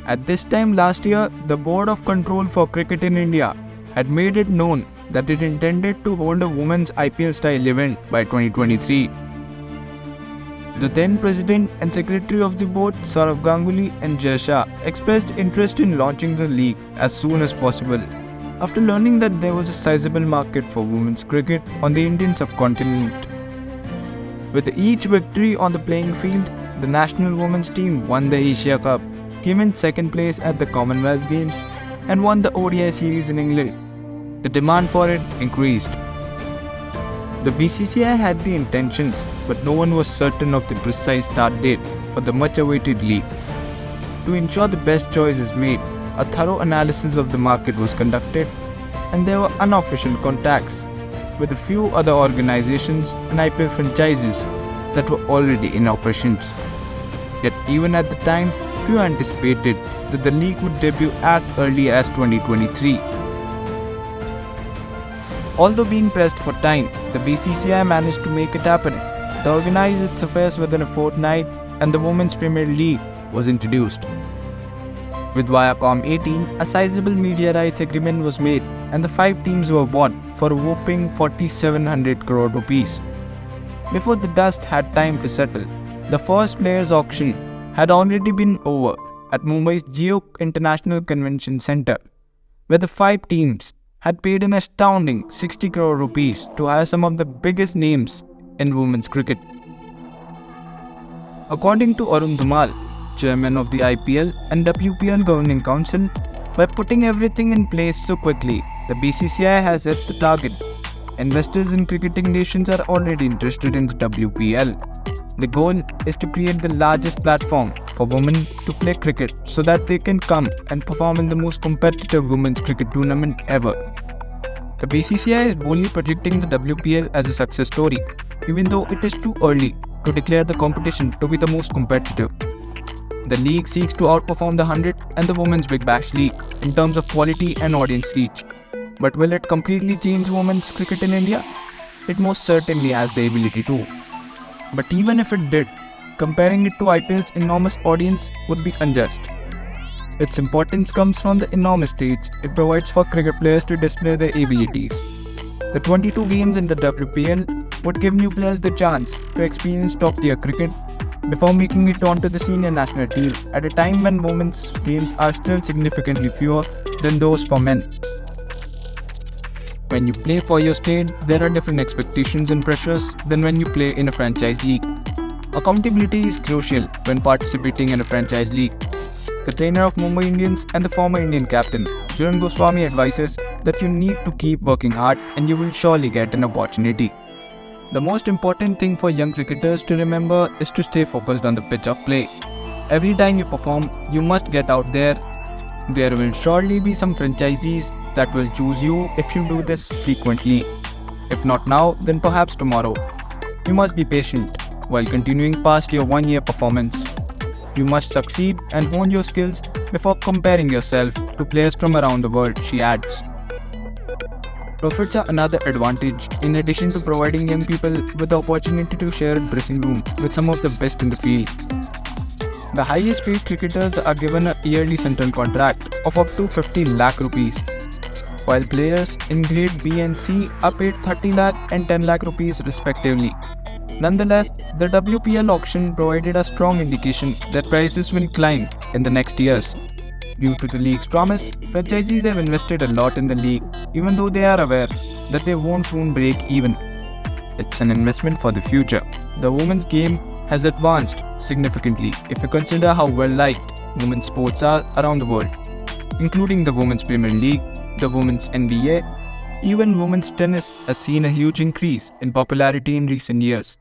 At this time last year, the Board of Control for Cricket in India had made it known that it intended to hold a women's IPL-style event by 2023. The then President and Secretary of the board, Saurav Ganguly and Jay Shah, expressed interest in launching the league as soon as possible, after learning that there was a sizable market for women's cricket on the Indian subcontinent. With each victory on the playing field, the national women's team won the Asia Cup, came in second place at the Commonwealth Games, and won the ODI series in England. The demand for it increased. The BCCI had the intentions, but no one was certain of the precise start date for the much-awaited league. To ensure the best choice is made, a thorough analysis of the market was conducted, and there were unofficial contacts with a few other organizations and IPL franchises that were already in operations. Yet even at the time, few anticipated that the league would debut as early as 2023. Although being pressed for time, the BCCI managed to make it happen. It organized its affairs within a fortnight, and the Women's Premier League was introduced. With Viacom 18, a sizable media rights agreement was made, and the 5 teams were bought for a whopping 4,700 crore rupees. Before the dust had time to settle, the first players' auction had already been over at Mumbai's Jio International Convention Centre, where the 5 teams had paid an astounding 60 crore rupees to hire some of the biggest names in women's cricket. According to Arun Dhumal, chairman of the IPL and WPL Governing Council, by putting everything in place so quickly, the BCCI has hit the target. Investors in cricketing nations are already interested in the WPL. The goal is to create the largest platform for women to play cricket so that they can come and perform in the most competitive women's cricket tournament ever. The BCCI is boldly projecting the WPL as a success story, even though it is too early to declare the competition to be the most competitive. The league seeks to outperform the 100 and the Women's Big Bash League in terms of quality and audience reach. But will it completely change women's cricket in India? It most certainly has the ability to. But even if it did, comparing it to IPL's enormous audience would be unjust. Its importance comes from the enormous stage it provides for cricket players to display their abilities. The 22 games in the WPL would give new players the chance to experience top-tier cricket before making it onto the senior national team at a time when women's games are still significantly fewer than those for men. When you play for your state, there are different expectations and pressures than when you play in a franchise league. Accountability is crucial when participating in a franchise league. The trainer of Mumbai Indians and the former Indian captain, Juran Goswami, advises that you need to keep working hard and you will surely get an opportunity. The most important thing for young cricketers to remember is to stay focused on the pitch of play. Every time you perform, you must get out there. There will surely be some franchisees that will choose you if you do this frequently. If not now, then perhaps tomorrow. You must be patient while continuing past your 1-year performance. You must succeed and hone your skills before comparing yourself to players from around the world, she adds. Profits are another advantage, in addition to providing young people with the opportunity to share a dressing room with some of the best in the field. The highest paid cricketers are given a yearly central contract of up to 50 lakh rupees, while players in grade B and C are paid 30 lakh and 10 lakh rupees respectively. Nonetheless, the WPL auction provided a strong indication that prices will climb in the next years. Due to the league's promise, franchisees have invested a lot in the league, even though they are aware that they won't soon break even. It's an investment for the future. The women's game has advanced significantly if you consider how well-liked women's sports are around the world, including the Women's Premier League, the Women's NBA. Even women's tennis has seen a huge increase in popularity in recent years.